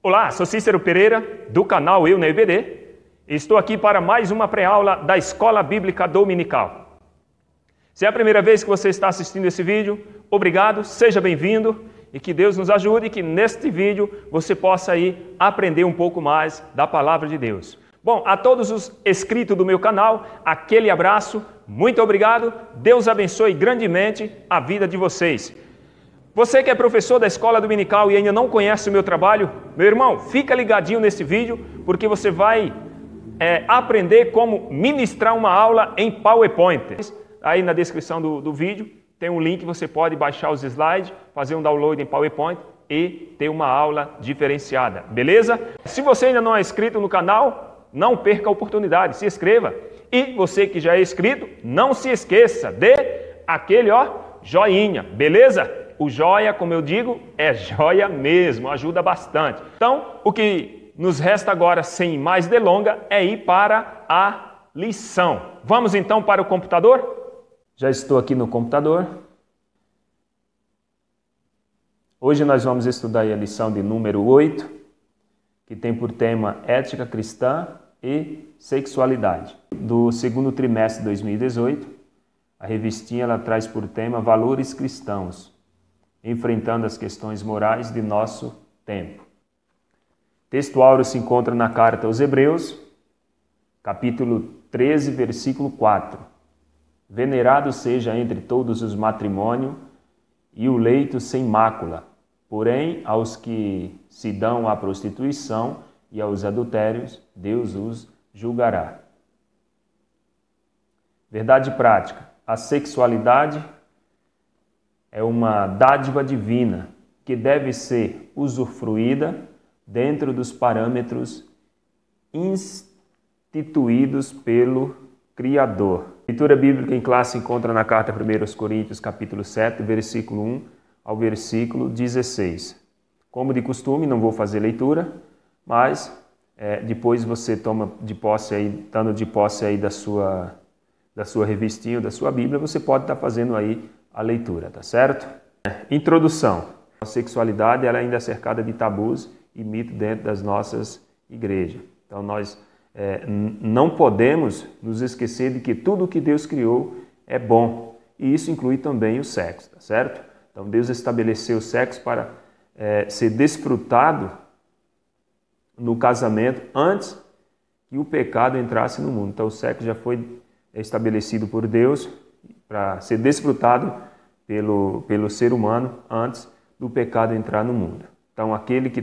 Olá, sou Cícero Pereira, do canal Eu na EBD. Estou aqui para mais uma pré-aula da Escola Bíblica Dominical. Se é a primeira vez que você está assistindo esse vídeo, obrigado, seja bem-vindo e que Deus nos ajude que neste vídeo você possa aí aprender um pouco mais da Palavra de Deus. Bom, a todos os inscritos do meu canal, aquele abraço, muito obrigado, Deus abençoe grandemente a vida de vocês. Você que é professor da Escola Dominical e ainda não conhece o meu trabalho, meu irmão, fica ligadinho nesse vídeo, porque você vai aprender como ministrar uma aula em PowerPoint. Aí na descrição do vídeo tem um link, você pode baixar os slides, fazer um download em PowerPoint e ter uma aula diferenciada, beleza? Se você ainda não é inscrito no canal, não perca a oportunidade, se inscreva. E você que já é inscrito, não se esqueça de aquele joinha, beleza? O joia, como eu digo, é joia mesmo, ajuda bastante. Então, o que nos resta agora, sem mais delonga, é ir para a lição. Vamos então para o computador? Já estou aqui no computador. Hoje nós vamos estudar a lição de número 8, que tem por tema Ética Cristã e Sexualidade. Do segundo trimestre de 2018, a revistinha ela traz por tema Valores Cristãos, enfrentando as questões morais de nosso tempo. O texto áureo se encontra na carta aos Hebreus, capítulo 13, versículo 4. Venerado seja entre todos os matrimônios e o leito sem mácula, porém aos que se dão à prostituição e aos adultérios, Deus os julgará. Verdade prática. A sexualidade é uma dádiva divina que deve ser usufruída dentro dos parâmetros instituídos pelo Criador. A leitura bíblica em classe encontra na carta 1 Coríntios, capítulo 7, versículo 1 ao versículo 16. Como de costume, não vou fazer leitura, mas depois você toma de posse aí, estando de posse aí da sua revistinha, da sua Bíblia, você pode estar fazendo aí a leitura, tá certo? Introdução. A sexualidade ela ainda é cercada de tabus e mitos dentro das nossas igrejas. Então nós não podemos nos esquecer de que tudo que Deus criou é bom. E isso inclui também o sexo, tá certo? Então Deus estabeleceu o sexo para ser desfrutado no casamento antes que o pecado entrasse no mundo. Então o sexo já foi estabelecido por Deus para ser desfrutado pelo ser humano antes do pecado entrar no mundo. Então, aquele que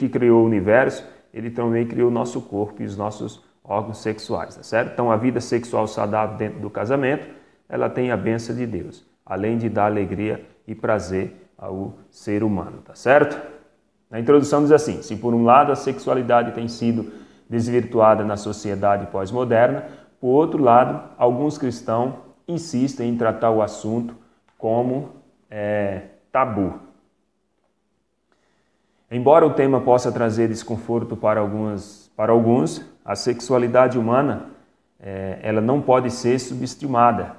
criou o universo, ele também criou o nosso corpo e os nossos órgãos sexuais, tá certo? Então, a vida sexual saudável dentro do casamento, ela tem a bênção de Deus, além de dar alegria e prazer ao ser humano, tá certo? Na introdução diz assim: se por um lado a sexualidade tem sido desvirtuada na sociedade pós-moderna, por outro lado, alguns cristãos insistem em tratar o assunto como tabu. Embora o tema possa trazer desconforto para alguns, a sexualidade humana ela não pode ser subestimada.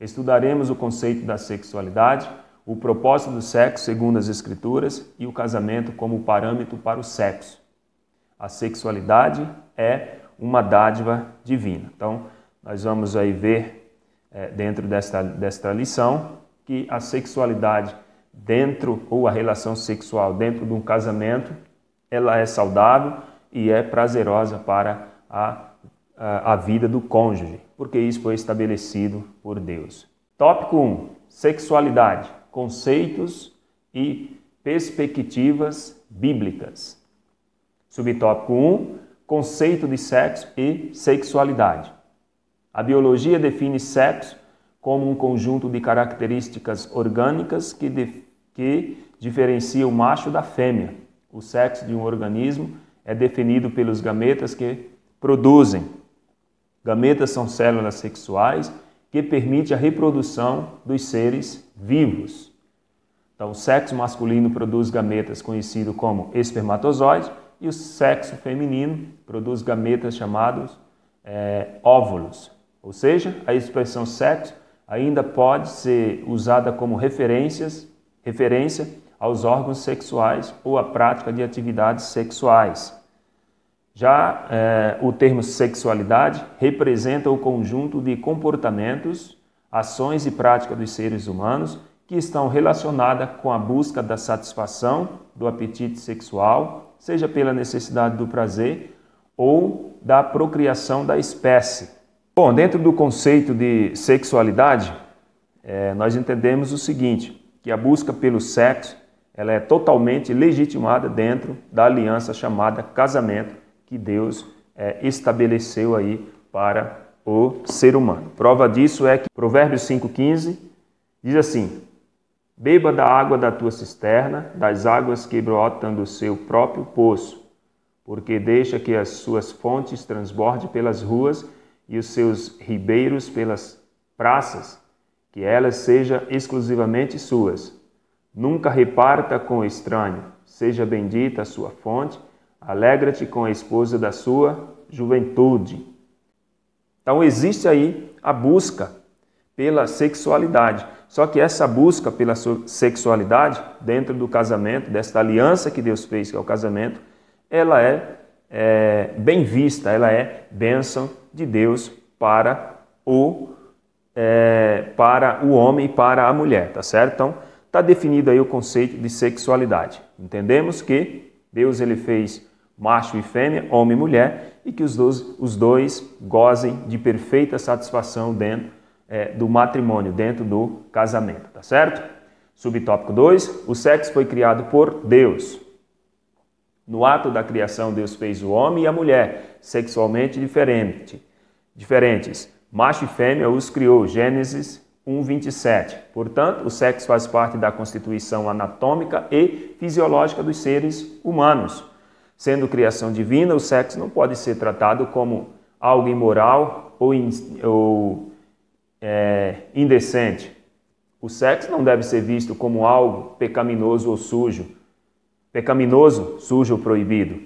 Estudaremos o conceito da sexualidade, o propósito do sexo segundo as Escrituras e o casamento como parâmetro para o sexo. A sexualidade é uma dádiva divina. Então, nós vamos aí ver dentro desta lição que a sexualidade ou a relação sexual dentro de um casamento, ela é saudável e é prazerosa para a vida do cônjuge, porque isso foi estabelecido por Deus. Tópico 1. Sexualidade, conceitos e perspectivas bíblicas. Subtópico 1. Conceito de sexo e sexualidade. A biologia define sexo como um conjunto de características orgânicas que diferencia o macho da fêmea. O sexo de um organismo é definido pelos gametas que produzem. Gametas são células sexuais que permitem a reprodução dos seres vivos. Então, o sexo masculino produz gametas conhecidos como espermatozoides, e o sexo feminino produz gametas chamados óvulos. Ou seja, a expressão sexo ainda pode ser usada como referências referência aos órgãos sexuais ou à prática de atividades sexuais. Já o termo sexualidade representa o conjunto de comportamentos, ações e práticas dos seres humanos que estão relacionadas com a busca da satisfação do apetite sexual, seja pela necessidade do prazer ou da procriação da espécie. Bom, dentro do conceito de sexualidade, nós entendemos o seguinte, que a busca pelo sexo ela é totalmente legitimada dentro da aliança chamada casamento que Deus estabeleceu aí para o ser humano. Prova disso é que Provérbios 5,15 diz assim: beba da água da tua cisterna, das águas que brotam do seu próprio poço, porque deixa que as suas fontes transbordem pelas ruas e os seus ribeiros pelas praças, que elas sejam exclusivamente suas. Nunca reparta com o estranho, seja bendita a sua fonte, alegra-te com a esposa da sua juventude. Então existe aí a busca pela sexualidade. Só que essa busca pela sexualidade dentro do casamento, desta aliança que Deus fez, que é o casamento, ela é bem vista, ela é bênção de Deus para o homem e para a mulher, tá certo? Então, está definido aí o conceito de sexualidade. Entendemos que Deus ele fez macho e fêmea, homem e mulher, e que os dois gozem de perfeita satisfação dentro do matrimônio, dentro do casamento, tá certo? Subtópico 2, o sexo foi criado por Deus. No ato da criação, Deus fez o homem e a mulher, sexualmente diferentes. Macho e fêmea os criou, Gênesis 1:27. Portanto, o sexo faz parte da constituição anatômica e fisiológica dos seres humanos. Sendo criação divina, o sexo não pode ser tratado como algo imoral ou indecente. O sexo não deve ser visto como algo pecaminoso ou sujo. Pecaminoso, sujo ou proibido.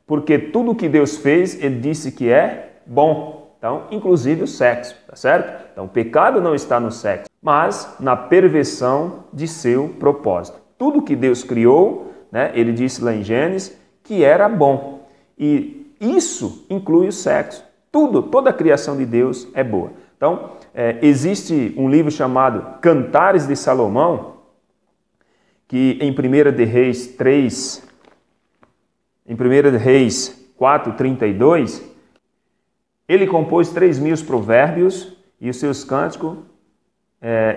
Porque tudo que Deus fez, Ele disse que é bom. Então, inclusive o sexo, tá certo? Então, o pecado não está no sexo, mas na perversão de seu propósito. Tudo que Deus criou, né, Ele disse lá em Gênesis, que era bom. E isso inclui o sexo. Toda a criação de Deus é boa. Então, existe um livro chamado Cantares de Salomão, que em 1 de Reis 4:32, ele compôs 3.000 provérbios e os seus cânticos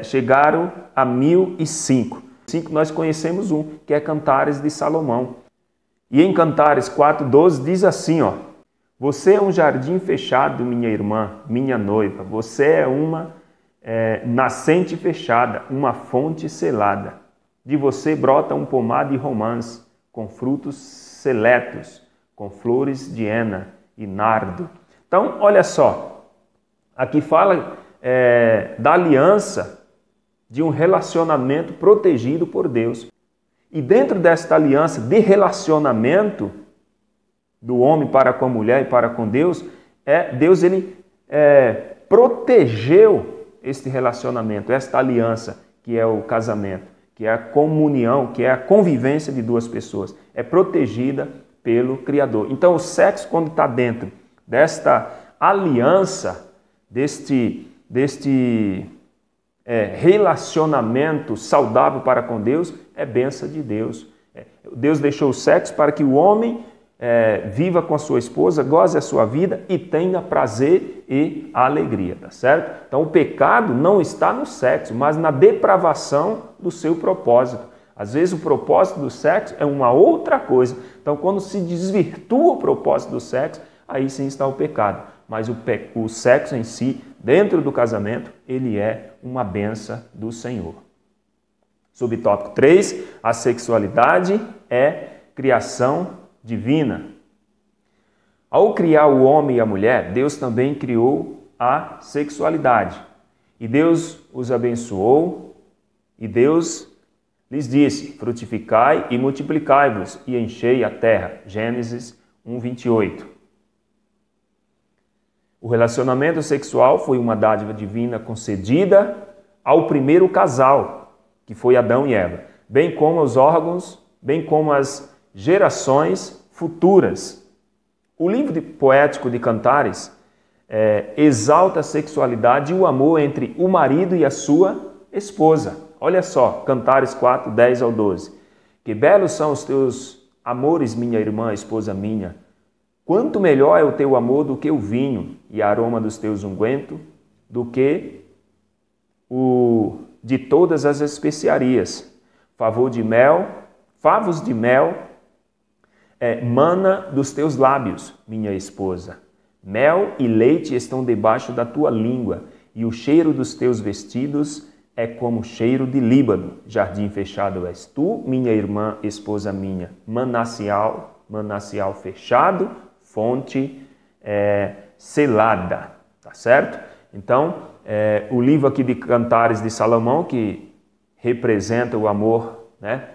chegaram a 1.005. Nós conhecemos um, que é Cantares de Salomão. E em Cantares 4:12 diz assim, ó: você é um jardim fechado, minha irmã, minha noiva. Você é uma nascente fechada, uma fonte selada. De você brota um pomar de romãs, com frutos seletos, com flores de hena e nardo. Então, olha só, aqui fala da aliança, de um relacionamento protegido por Deus. E dentro desta aliança de relacionamento do homem para com a mulher e para com Deus, Deus ele protegeu este relacionamento, esta aliança que é o casamento, que é a comunhão, que é a convivência de duas pessoas. É protegida pelo Criador. Então o sexo, quando está dentro desta aliança, deste relacionamento saudável para com Deus, é bênção de Deus. Deus deixou o sexo para que o homem viva com a sua esposa, goze a sua vida e tenha prazer e alegria, tá certo? Então o pecado não está no sexo, mas na depravação do seu propósito. Às vezes o propósito do sexo é uma outra coisa. Então quando se desvirtua o propósito do sexo, aí sim está o pecado. Mas o sexo em si, dentro do casamento, ele é uma bênção do Senhor. Subtópico 3, a sexualidade é criação divina. Ao criar o homem e a mulher, Deus também criou a sexualidade. E Deus os abençoou, e Deus lhes disse: frutificai e multiplicai-vos, e enchei a terra. Gênesis 1:28. O relacionamento sexual foi uma dádiva divina concedida ao primeiro casal. que foi Adão e Eva, bem como os órgãos, bem como as gerações futuras. O livro poético de Cantares exalta a sexualidade e o amor entre o marido e a sua esposa. Olha só, Cantares 4, 10 ao 12. Que belos são os teus amores, minha irmã, esposa minha. Quanto melhor é o teu amor do que o vinho e a aroma dos teus ungüentos, do que o de todas as especiarias. Favos de mel, mana dos teus lábios, minha esposa. Mel e leite estão debaixo da tua língua, e o cheiro dos teus vestidos é como o cheiro de Líbano. Jardim fechado és tu, minha irmã, esposa minha. Manancial fechado, fonte selada. Tá certo? Então, o livro aqui de Cantares de Salomão, que representa o amor, né,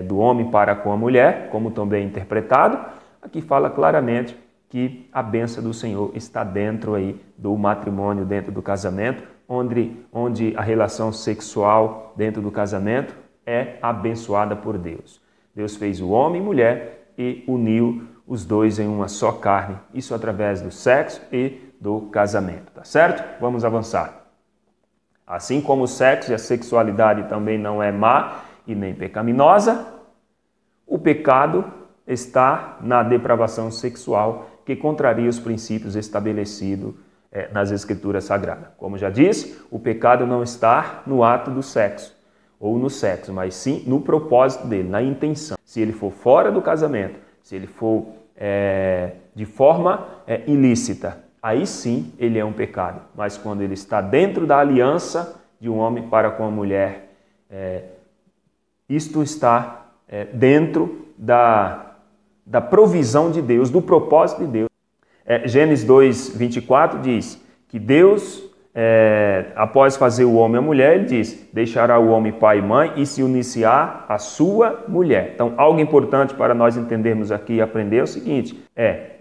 do homem para com a mulher, como também interpretado, aqui fala claramente que a bênção do Senhor está dentro aí do matrimônio, dentro do casamento, onde a relação sexual dentro do casamento é abençoada por Deus. Deus fez o homem e mulher e uniu os dois em uma só carne, isso através do sexo e do casamento, tá certo? Vamos avançar. Assim como o sexo e a sexualidade também não é má e nem pecaminosa, o pecado está na depravação sexual, que contraria os princípios estabelecidos nas Escrituras Sagradas. Como já disse, o pecado não está no ato do sexo ou no sexo, mas sim no propósito dele, na intenção. Se ele for fora do casamento, se ele for de forma ilícita, aí sim ele é um pecado. Mas quando ele está dentro da aliança de um homem para com a mulher, isto está dentro da provisão de Deus, do propósito de Deus. Gênesis 2, 24 diz que Deus, após fazer o homem e a mulher, ele diz, deixará o homem pai e mãe e se uniciar à sua mulher. Então, algo importante para nós entendermos aqui e aprender é o seguinte,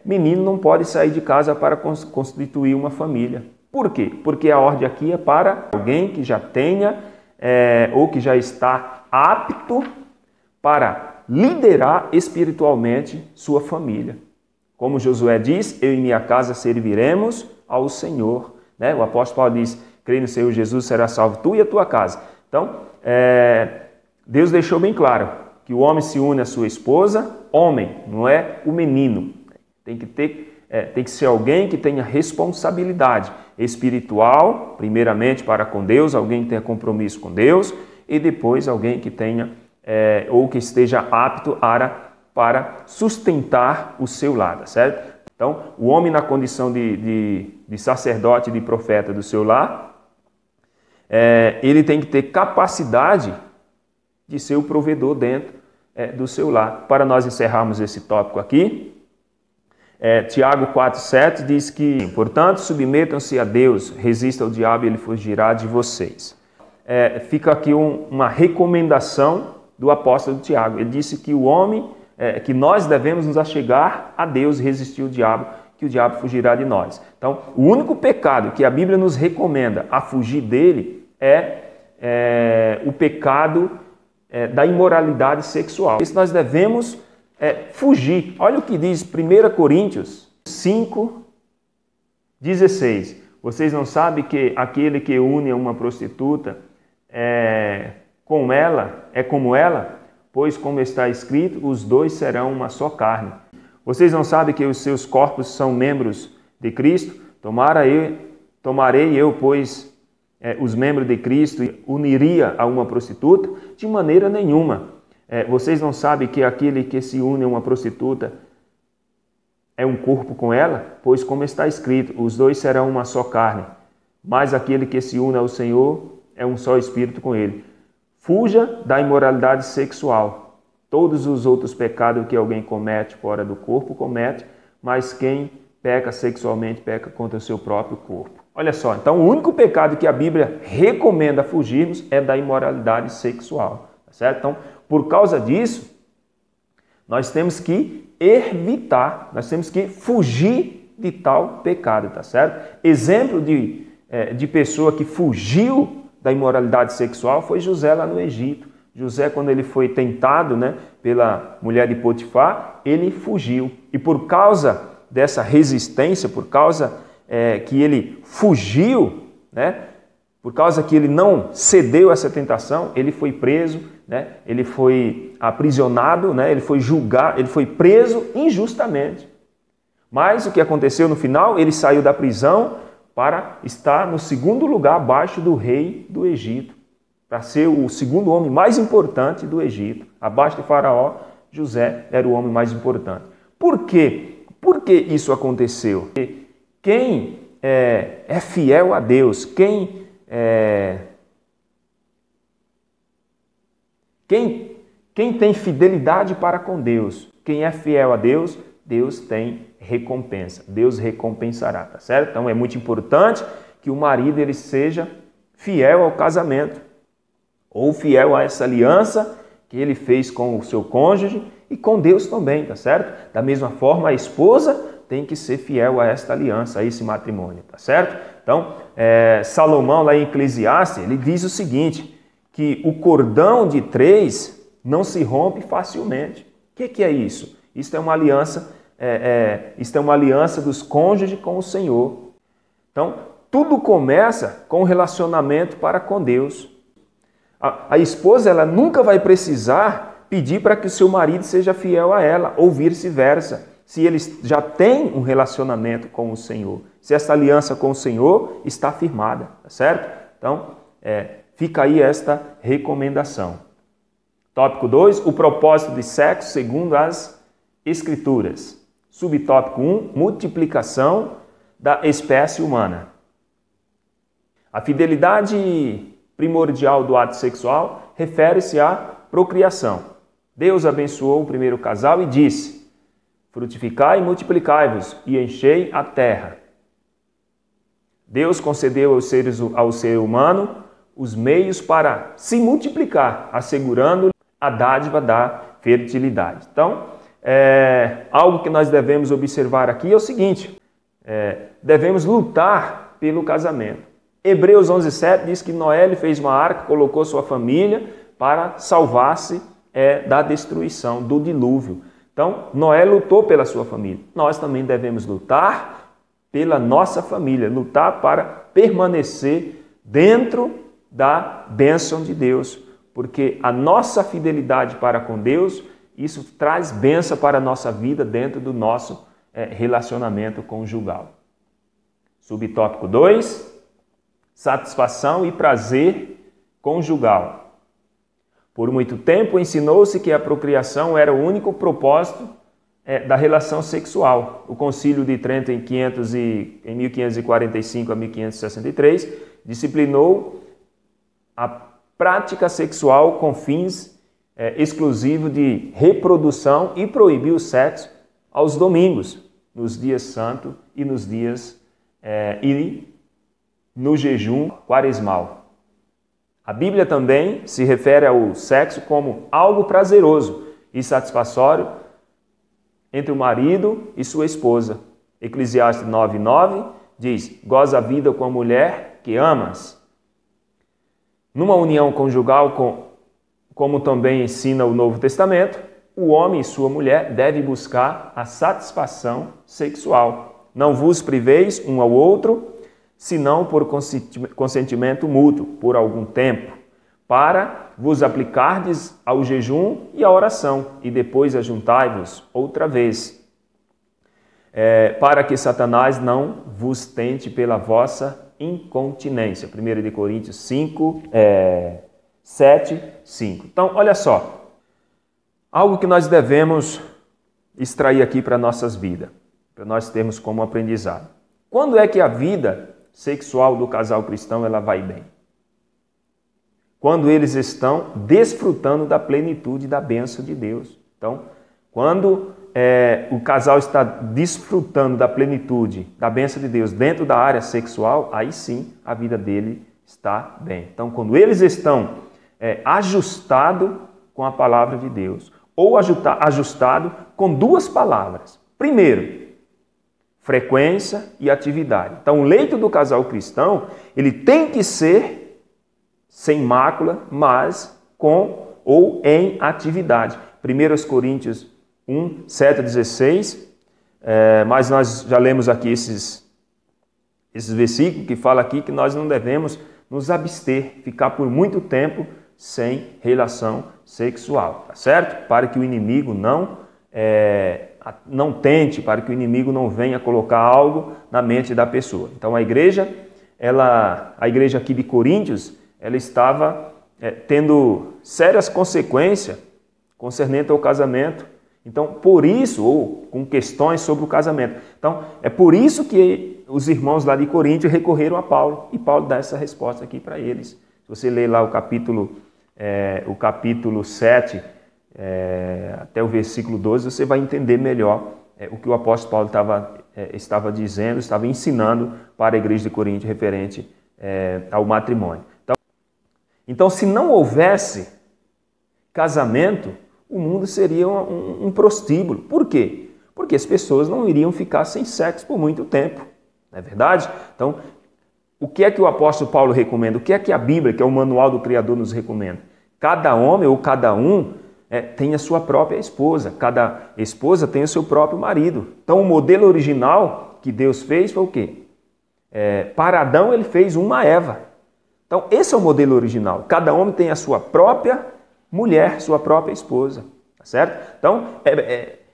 menino não pode sair de casa para constituir uma família. Por quê? Porque a ordem aqui é para alguém que já tenha ou que já está apto para liderar espiritualmente sua família. Como Josué diz, eu e minha casa serviremos ao Senhor. Né? O apóstolo Paulo diz, crê no Senhor Jesus, será salvo tu e a tua casa. Então, Deus deixou bem claro que o homem se une à sua esposa, homem, não é o menino. Tem que ser alguém que tenha responsabilidade espiritual, primeiramente para com Deus, alguém que tenha compromisso com Deus, e depois alguém que tenha ou que esteja apto para sustentar o seu lar, certo? Então, o homem na condição de sacerdote, de profeta do seu lar, ele tem que ter capacidade de ser o provedor dentro do seu lar. Para nós encerrarmos esse tópico aqui, Tiago 4,7 diz que, portanto, submetam-se a Deus, resista ao diabo e ele fugirá de vocês. Fica aqui uma recomendação do apóstolo Tiago. Ele disse que que nós devemos nos achegar a Deus e resistir ao diabo, que o diabo fugirá de nós. Então, o único pecado que a Bíblia nos recomenda a fugir dele é o pecado da imoralidade sexual. Isso nós devemos fugir. Olha o que diz 1 Coríntios 5, 16. Vocês não sabem que aquele que une a uma prostituta como ela? Pois, como está escrito, os dois serão uma só carne. Vocês não sabem que os seus corpos são membros de Cristo? Tomarei eu, pois, os membros de Cristo e uniria a uma prostituta? De maneira nenhuma. Vocês não sabem que aquele que se une a uma prostituta é um corpo com ela? Pois, como está escrito, os dois serão uma só carne. Mas aquele que se une ao Senhor é um só espírito com ele. Fuja da imoralidade sexual. Todos os outros pecados que alguém comete fora do corpo, comete, mas quem peca sexualmente peca contra o seu próprio corpo. Olha só, então o único pecado que a Bíblia recomenda fugirmos é da imoralidade sexual. Tá certo? Então, por causa disso, nós temos que evitar, nós temos que fugir de tal pecado, tá certo? Exemplo de pessoa que fugiu da imoralidade sexual foi José lá no Egito. José, quando ele foi tentado, né, pela mulher de Potifar, ele fugiu. E por causa dessa resistência, por causa que ele fugiu, né, por causa que ele não cedeu a essa tentação, ele foi preso, né, ele foi aprisionado, né, ele foi julgado, ele foi preso injustamente. Mas o que aconteceu no final? Ele saiu da prisão para estar no segundo lugar abaixo do rei do Egito, para ser o segundo homem mais importante do Egito. Abaixo de Faraó, José era o homem mais importante. Por quê? Por que isso aconteceu? Porque quem é fiel a Deus, quem tem fidelidade para com Deus, quem é fiel a Deus, Deus tem recompensa. Deus recompensará, tá certo? Então é muito importante que o marido ele seja fiel ao casamento, ou fiel a essa aliança que ele fez com o seu cônjuge e com Deus também, tá certo? Da mesma forma, a esposa tem que ser fiel a esta aliança, a esse matrimônio, tá certo? Então, Salomão, lá em Eclesiastes, ele diz o seguinte, que o cordão de 3 não se rompe facilmente. O que é isso? Isso é uma aliança, isto é uma aliança dos cônjuges com o Senhor. Então, tudo começa com o relacionamento para com Deus. A esposa ela nunca vai precisar pedir para que o seu marido seja fiel a ela, ou vice-versa, se eles já têm um relacionamento com o Senhor, se essa aliança com o Senhor está firmada, tá certo? Então, fica aí esta recomendação. Tópico 2, o propósito de sexo segundo as Escrituras. Subtópico 1, multiplicação da espécie humana. A fidelidade primordial do ato sexual refere-se à procriação. Deus abençoou o primeiro casal e disse: frutificai e multiplicai-vos e enchei a terra. Deus concedeu ao ser humano os meios para se multiplicar, assegurando a dádiva da fertilidade. Então, algo que nós devemos observar aqui é o seguinte, devemos lutar pelo casamento. Hebreus 11:7 diz que Noé fez uma arca, colocou sua família para salvar-se da destruição, do dilúvio. Então, Noé lutou pela sua família. Nós também devemos lutar pela nossa família, lutar para permanecer dentro da bênção de Deus, porque a nossa fidelidade para com Deus, isso traz bênção para a nossa vida dentro do nosso relacionamento conjugal. Subtópico 2, satisfação e prazer conjugal. Por muito tempo ensinou-se que a procriação era o único propósito da relação sexual. O Concílio de Trento em 1545 a 1563 disciplinou a prática sexual com fins exclusivos de reprodução e proibiu o sexo aos domingos, nos dias santos e nos dias e no jejum quaresmal. A Bíblia também se refere ao sexo como algo prazeroso e satisfatório entre o marido e sua esposa. Eclesiastes 9:9 diz: goza a vida com a mulher que amas. Numa união conjugal, como também ensina o Novo Testamento, o homem e sua mulher devem buscar a satisfação sexual. Não vos priveis um ao outro, senão por consentimento mútuo, por algum tempo, para vos aplicardes ao jejum e à oração, e depois ajuntai-vos outra vez, para que Satanás não vos tente pela vossa incontinência. 1 Coríntios 5, 7, 5. Então, olha só, algo que nós devemos extrair aqui para nossas vidas, para nós termos como aprendizado. Quando é que a vida sexual do casal cristão ela vai bem? Quando eles estão desfrutando da plenitude da bênção de Deus. Então, quando o casal está desfrutando da plenitude da bênção de Deus dentro da área sexual, aí sim a vida dele está bem. Então, quando eles estão ajustados com a palavra de Deus, ou ajustado com duas palavras. Primeiro, frequência e atividade. Então, o leito do casal cristão, ele tem que ser sem mácula, mas com ou em atividade. 1 Coríntios 1, 7 a 16, mas nós já lemos aqui esses versículos que fala aqui que nós não devemos nos abster, ficar por muito tempo sem relação sexual, tá certo? Para que o inimigo não tente, para que o inimigo não venha colocar algo na mente da pessoa. Então a igreja aqui de Coríntios, ela estava tendo sérias consequências concernente ao casamento. Então, por isso, ou com questões sobre o casamento. Então, é por isso que os irmãos lá de Coríntios recorreram a Paulo, e Paulo dá essa resposta aqui para eles. Se você ler lá o capítulo 7, até o versículo 12, você vai entender melhor o que o apóstolo Paulo estava dizendo, estava ensinando para a igreja de Coríntios referente ao matrimônio. Então, se não houvesse casamento, o mundo seria um prostíbulo. Por quê? Porque as pessoas não iriam ficar sem sexo por muito tempo. Não é verdade? Então, o que é que o apóstolo Paulo recomenda? O que é que a Bíblia, que é o manual do Criador, nos recomenda? Cada homem ou cada um tem a sua própria esposa. Cada esposa tem o seu próprio marido. Então, o modelo original que Deus fez foi o quê? Para Adão, ele fez uma Eva. Então, esse é o modelo original. Cada homem tem a sua própria mulher, sua própria esposa, tá certo? Então,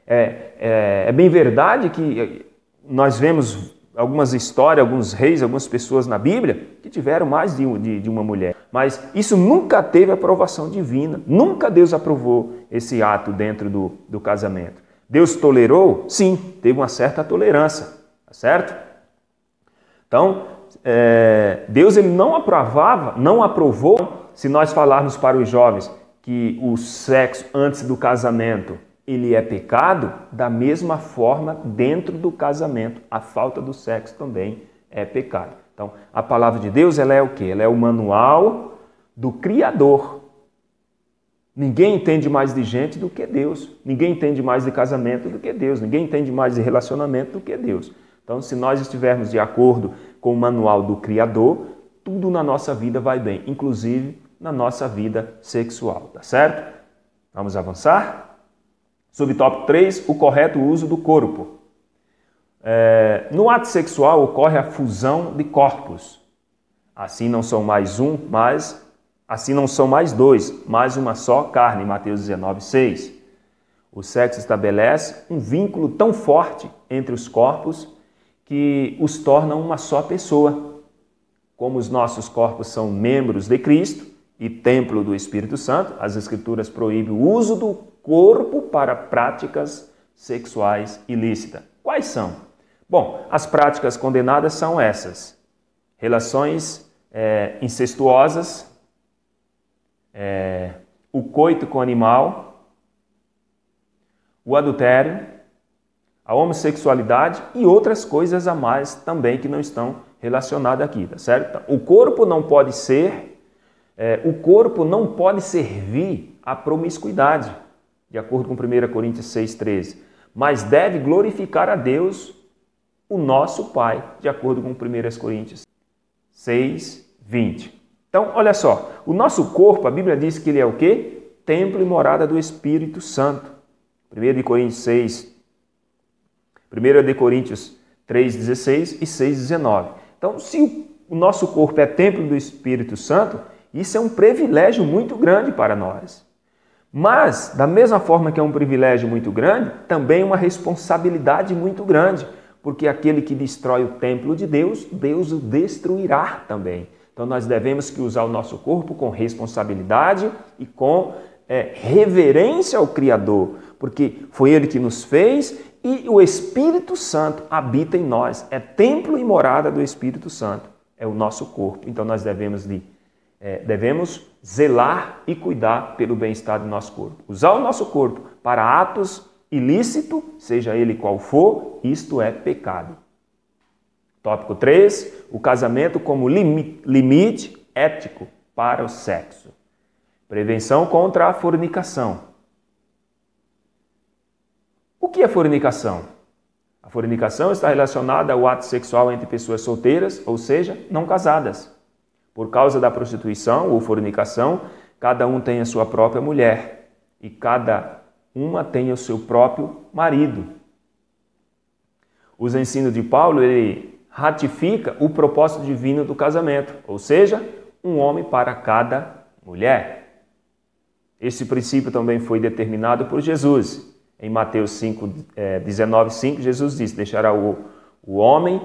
é bem verdade que nós vemos algumas histórias, alguns reis, algumas pessoas na Bíblia que tiveram mais de uma mulher. Mas isso nunca teve aprovação divina. Nunca Deus aprovou esse ato dentro do casamento. Deus tolerou? Sim, teve uma certa tolerância, tá certo? Então, Deus ele não aprovou, se nós falarmos para os jovens que o sexo antes do casamento ele é pecado, da mesma forma dentro do casamento a falta do sexo também é pecado. Então a palavra de Deus ela é o quê? Ela é o manual do Criador. Ninguém entende mais de gente do que Deus. Ninguém entende mais de casamento do que Deus. Ninguém entende mais de relacionamento do que Deus. Então se nós estivermos de acordo com o manual do Criador, tudo na nossa vida vai bem, inclusive na nossa vida sexual, tá certo? Vamos avançar? Subtópico 3, o correto uso do corpo. No ato sexual ocorre a fusão de corpos. Assim não são mais dois, mas uma só carne, Mateus 19:6. O sexo estabelece um vínculo tão forte entre os corpos que os torna uma só pessoa. Como os nossos corpos são membros de Cristo e templo do Espírito Santo, as Escrituras proíbem o uso do corpo para práticas sexuais ilícitas. Quais são? Bom, as práticas condenadas são essas: relações incestuosas, o coito com animal, o adultério, a homossexualidade e outras coisas a mais também que não estão relacionadas aqui, tá certo? O corpo não pode servir à promiscuidade, de acordo com 1 Coríntios 6,13, mas deve glorificar a Deus, o nosso Pai, de acordo com 1 Coríntios 6:20. Então, olha só, o nosso corpo, a Bíblia diz que ele é o quê? Templo e morada do Espírito Santo. 1 Coríntios 3,16 e 6,19. Então, se o nosso corpo é templo do Espírito Santo, isso é um privilégio muito grande para nós. Mas, da mesma forma que é um privilégio muito grande, também é uma responsabilidade muito grande, porque aquele que destrói o templo de Deus, Deus o destruirá também. Então, nós devemos que usar o nosso corpo com responsabilidade e com reverência ao Criador, porque foi Ele que nos fez e o Espírito Santo habita em nós. É templo e morada do Espírito Santo, é o nosso corpo. Então, nós devemos zelar e cuidar pelo bem-estar do nosso corpo. Usar o nosso corpo para atos ilícitos, seja ele qual for, isto é pecado. Tópico 3, o casamento como limite ético para o sexo. Prevenção contra a fornicação. O que é fornicação? A fornicação está relacionada ao ato sexual entre pessoas solteiras, ou seja, não casadas. Por causa da prostituição ou fornicação, cada um tem a sua própria mulher e cada uma tem o seu próprio marido. Os ensinos de Paulo, ele ratifica o propósito divino do casamento, ou seja, um homem para cada mulher. Esse princípio também foi determinado por Jesus. Em Mateus 19:5, Jesus diz: deixará o homem,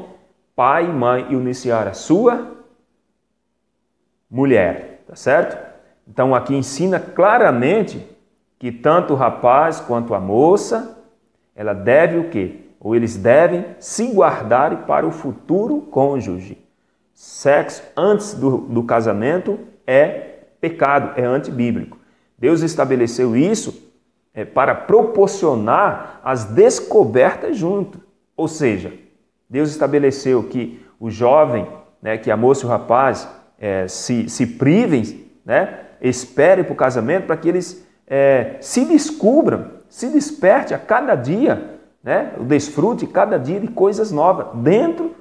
pai e mãe, e unir-se-á a sua mulher. Tá certo? Então aqui ensina claramente que tanto o rapaz quanto a moça, ela deve o quê? Ou eles devem se guardar para o futuro cônjuge. Sexo antes do casamento é pecado, é antibíblico. Deus estabeleceu isso para proporcionar as descobertas junto. Ou seja, Deus estabeleceu que o jovem, que a moça e o rapaz se privem, esperem para o casamento para que eles se descubram, se desperte a cada dia, o desfrute cada dia de coisas novas, dentro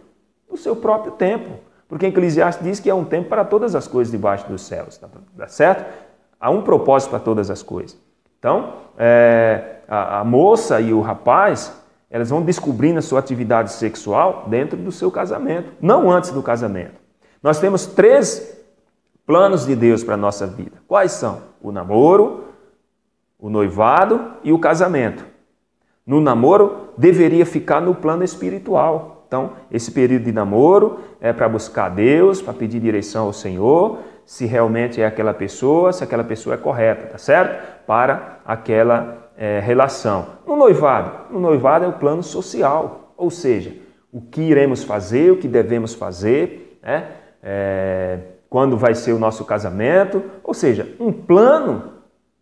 do seu próprio tempo. Porque Eclesiastes diz que há um tempo para todas as coisas debaixo dos céus, tá certo? Há um propósito para todas as coisas. Então, a moça e o rapaz, elas vão descobrindo a sua atividade sexual dentro do seu casamento, não antes do casamento. Nós temos 3 planos de Deus para a nossa vida. Quais são? O namoro, o noivado e o casamento. No namoro, deveria ficar no plano espiritual. Então, esse período de namoro é para buscar Deus, para pedir direção ao Senhor, se realmente é aquela pessoa, se aquela pessoa é correta, tá certo? Para aquela relação. No noivado é o plano social, ou seja, o que iremos fazer, o que devemos fazer, quando vai ser o nosso casamento, ou seja, um plano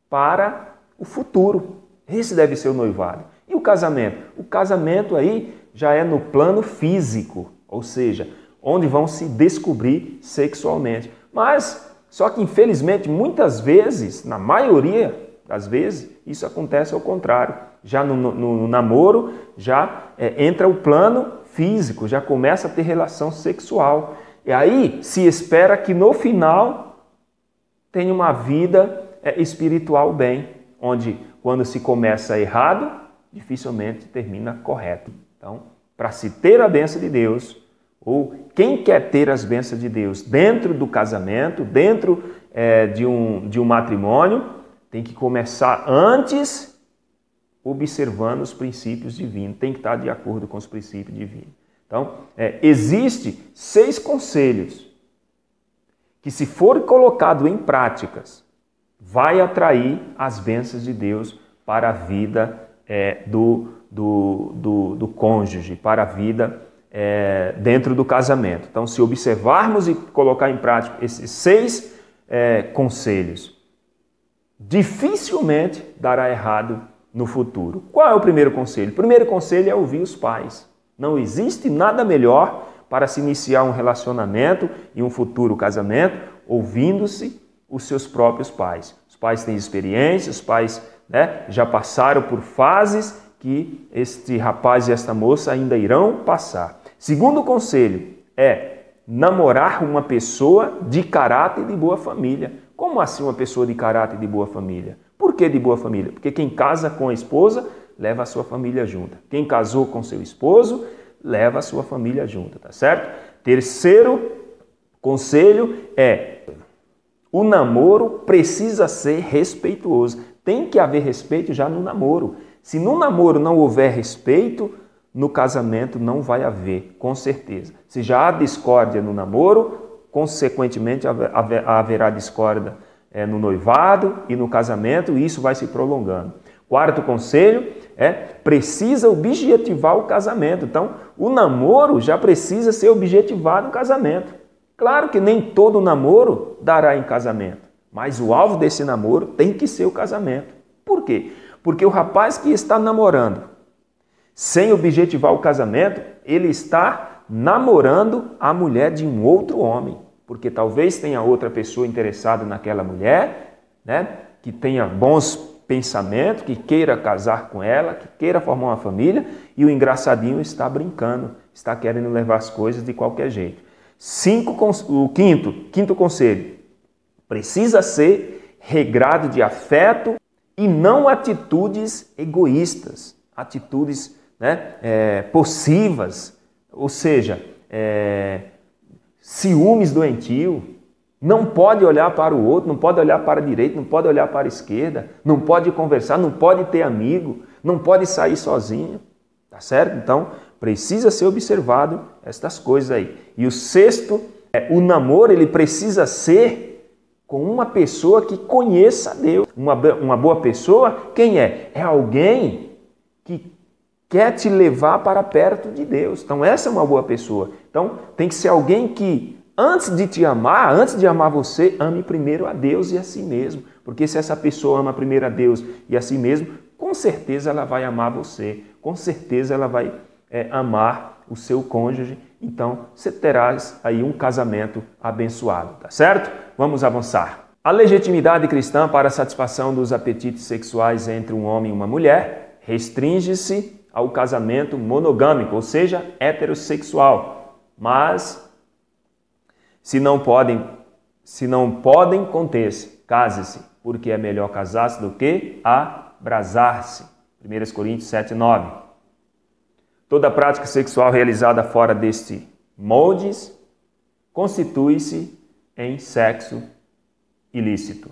para o futuro. Esse deve ser o noivado. E o casamento? O casamento aí já é no plano físico, ou seja, onde vão se descobrir sexualmente. Mas, só que infelizmente, muitas vezes, na maioria das vezes, isso acontece ao contrário. Já no namoro, já entra o plano físico, já começa a ter relação sexual. E aí se espera que no final tenha uma vida espiritual bem, onde quando se começa errado, dificilmente termina correto. Então, para se ter a bênção de Deus, ou quem quer ter as bênçãos de Deus dentro do casamento, dentro de um matrimônio, tem que começar antes observando os princípios divinos, tem que estar de acordo com os princípios divinos. Então, existe 6 conselhos que, se for colocado em práticas, vai atrair as bênçãos de Deus para a vida do cônjuge, para a vida dentro do casamento. Então, se observarmos e colocar em prática esses 6 conselhos, dificilmente dará errado no futuro. Qual é o primeiro conselho? O primeiro conselho é ouvir os pais. Não existe nada melhor para se iniciar um relacionamento e um futuro casamento ouvindo-se os seus próprios pais. Os pais têm experiência, os pais já passaram por fases que este rapaz e esta moça ainda irão passar. Segundo conselho é namorar uma pessoa de caráter e de boa família. Como assim uma pessoa de caráter e de boa família? Por que de boa família? Porque quem casa com a esposa leva a sua família junto. Quem casou com seu esposo leva a sua família junto, tá certo? Terceiro conselho é: o namoro precisa ser respeituoso. Tem que haver respeito já no namoro. Se no namoro não houver respeito, no casamento não vai haver, com certeza. Se já há discórdia no namoro, consequentemente haverá discórdia no noivado e no casamento, e isso vai se prolongando. Quarto conselho é: precisa objetivar o casamento. Então, o namoro já precisa ser objetivado no casamento. Claro que nem todo namoro dará em casamento, mas o alvo desse namoro tem que ser o casamento. Por quê? Porque o rapaz que está namorando sem objetivar o casamento, ele está namorando a mulher de um outro homem, porque talvez tenha outra pessoa interessada naquela mulher, que tenha bons pensamentos, que queira casar com ela, que queira formar uma família, e o engraçadinho está brincando, está querendo levar as coisas de qualquer jeito. Quinto conselho, precisa ser regrado de afeto e não atitudes egoístas, atitudes possivas, ou seja, ciúmes doentio. Não pode olhar para o outro, não pode olhar para a direita, não pode olhar para a esquerda, não pode conversar, não pode ter amigo, não pode sair sozinho, tá certo? Então, precisa ser observado estas coisas aí. E o sexto, o namoro ele precisa ser com uma pessoa que conheça Deus. Uma boa pessoa, quem é? É alguém que quer te levar para perto de Deus. Então, essa é uma boa pessoa. Então, tem que ser alguém que, antes de te amar, antes de amar você, ame primeiro a Deus e a si mesmo. Porque se essa pessoa ama primeiro a Deus e a si mesmo, com certeza ela vai amar você. Com certeza ela vai amar o seu cônjuge. Então, você terás aí um casamento abençoado, tá certo? Vamos avançar. A legitimidade cristã para a satisfação dos apetites sexuais entre um homem e uma mulher restringe-se ao casamento monogâmico, ou seja, heterossexual. Mas se não podem conter-se, case-se, porque é melhor casar-se do que abrasar-se. 1 Coríntios 7:9. Toda prática sexual realizada fora deste moldes constitui-se em sexo ilícito.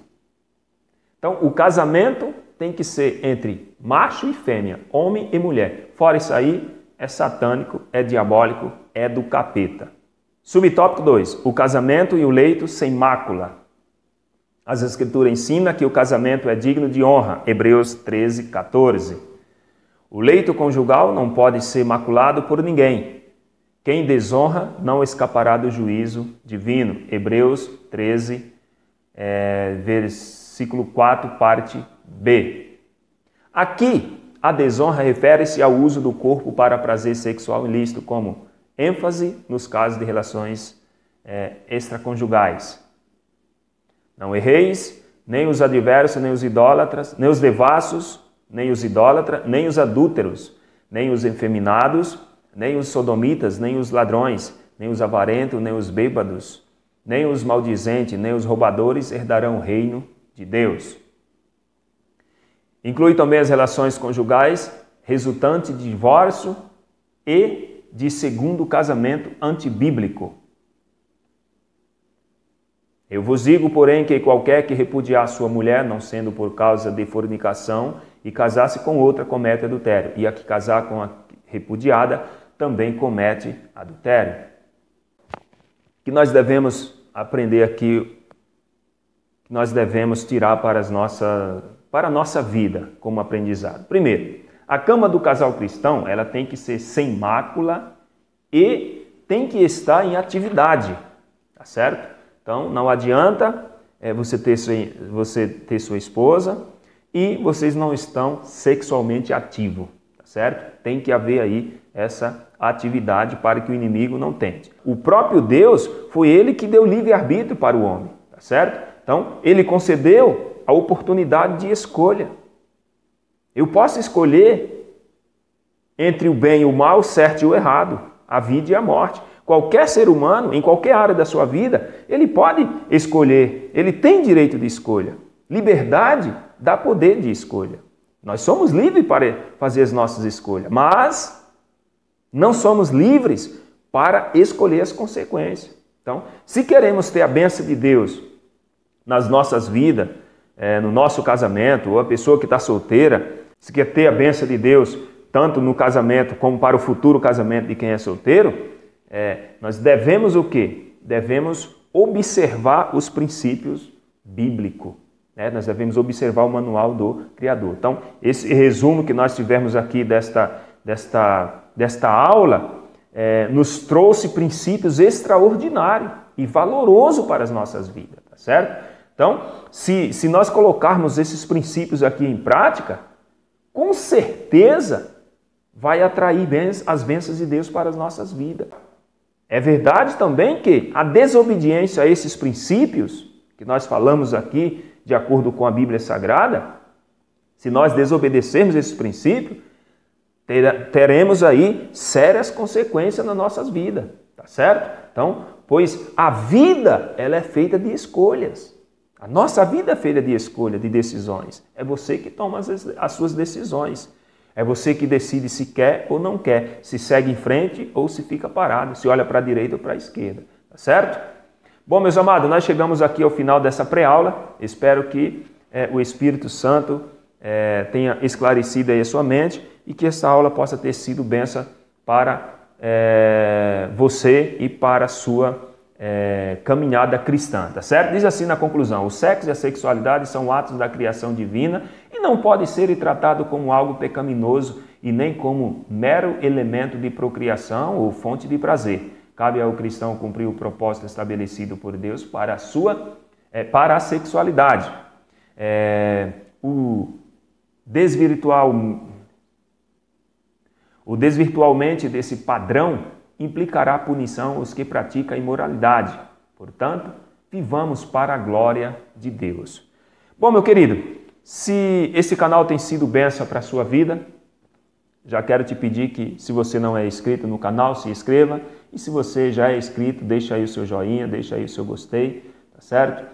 Então, o casamento tem que ser entre macho e fêmea, homem e mulher. Fora isso aí, é satânico, é diabólico, é do capeta. Subtópico 2. O casamento e o leito sem mácula. As Escrituras ensinam que o casamento é digno de honra. Hebreus 13:14. O leito conjugal não pode ser maculado por ninguém. Quem desonra não escapará do juízo divino. Hebreus 13, versículo 4, parte B. Aqui, a desonra refere-se ao uso do corpo para prazer sexual ilícito, como ênfase nos casos de relações extraconjugais. Não erreis, nem os adversos, nem os idólatras, nem os devassos, nem os idólatras, nem os adúlteros, nem os efeminados, nem os sodomitas, nem os ladrões, nem os avarentos, nem os bêbados, nem os maldizentes, nem os roubadores herdarão o reino de Deus. Inclui também as relações conjugais resultantes de divórcio e de segundo casamento antibíblico. Eu vos digo, porém, que qualquer que repudiar sua mulher, não sendo por causa de fornicação, e casar-se com outra, comete adultério. E a que casar com a repudiada, também comete adultério. Que nós devemos aprender aqui, que nós devemos tirar para a nossa vida como aprendizado. Primeiro, a cama do casal cristão, ela tem que ser sem mácula e tem que estar em atividade, tá certo? Então, não adianta você ter sua esposa e vocês não estão sexualmente ativos, tá certo? Tem que haver aí essa atividade para que o inimigo não tente. O próprio Deus, foi ele que deu livre-arbítrio para o homem, tá certo? Então, ele concedeu a oportunidade de escolha. Eu posso escolher entre o bem e o mal, o certo e o errado, a vida e a morte. Qualquer ser humano, em qualquer área da sua vida, ele pode escolher, ele tem direito de escolha. Liberdade dá poder de escolha. Nós somos livres para fazer as nossas escolhas, mas não somos livres para escolher as consequências. Então, se queremos ter a bênção de Deus nas nossas vidas, no nosso casamento, ou a pessoa que está solteira, se quer ter a bênção de Deus, tanto no casamento como para o futuro casamento de quem é solteiro, nós devemos o quê? Devemos observar os princípios bíblicos. Nós devemos observar o manual do Criador. Então, esse resumo que nós tivemos aqui desta aula nos trouxe princípios extraordinários e valorosos para as nossas vidas, tá certo? Então, se nós colocarmos esses princípios aqui em prática, com certeza vai atrair as bênçãos de Deus para as nossas vidas. É verdade também que a desobediência a esses princípios, que nós falamos aqui, de acordo com a Bíblia Sagrada, se nós desobedecermos esses princípios, teremos aí sérias consequências nas nossas vidas, tá certo? Então, pois a vida ela é feita de escolhas. A nossa vida é feita de escolha, de decisões. É você que toma as suas decisões. É você que decide se quer ou não quer, se segue em frente ou se fica parado, se olha para a direita ou para a esquerda, tá certo? Bom, meus amados, nós chegamos aqui ao final dessa pré-aula. Espero que o Espírito Santo tenha esclarecido aí a sua mente e que essa aula possa ter sido bênção para você e para a sua caminhada cristã, tá certo? Diz assim na conclusão: o sexo e a sexualidade são atos da criação divina e não pode ser tratado como algo pecaminoso e nem como mero elemento de procriação ou fonte de prazer. Cabe ao cristão cumprir o propósito estabelecido por Deus para a sexualidade. O desvirtualmente desse padrão implicará punição aos que praticam a imoralidade. Portanto, vivamos para a glória de Deus. Bom, meu querido, se esse canal tem sido bênção para a sua vida, já quero te pedir que, se você não é inscrito no canal, se inscreva. E se você já é inscrito, deixa aí o seu joinha, deixa aí o seu gostei, tá certo?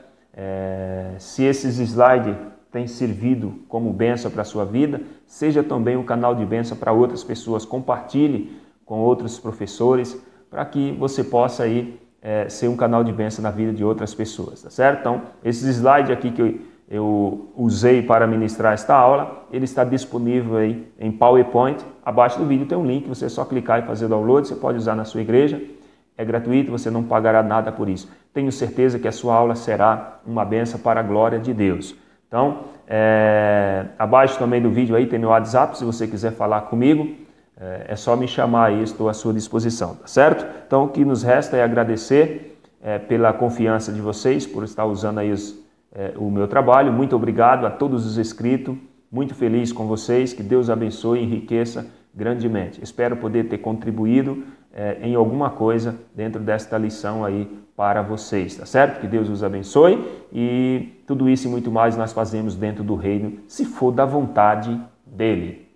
Se esses slides têm servido como bênção para a sua vida, seja também um canal de bênção para outras pessoas. Compartilhe com outros professores para que você possa aí ser um canal de bênção na vida de outras pessoas, tá certo? Então, esses slides aqui que eu usei para ministrar esta aula, ele está disponível aí em PowerPoint. Abaixo do vídeo tem um link, você é só clicar e fazer download, você pode usar na sua igreja, é gratuito, você não pagará nada por isso. Tenho certeza que a sua aula será uma bênção para a glória de Deus. Então, abaixo também do vídeo aí tem meu WhatsApp, se você quiser falar comigo, é só me chamar aí, estou à sua disposição, tá certo? Então, o que nos resta é agradecer pela confiança de vocês, por estar usando aí o meu trabalho. Muito obrigado a todos os inscritos, muito feliz com vocês, que Deus abençoe e enriqueça grandemente. Espero poder ter contribuído em alguma coisa dentro desta lição aí para vocês, tá certo? Que Deus os abençoe e tudo isso e muito mais nós fazemos dentro do reino, se for da vontade dEle.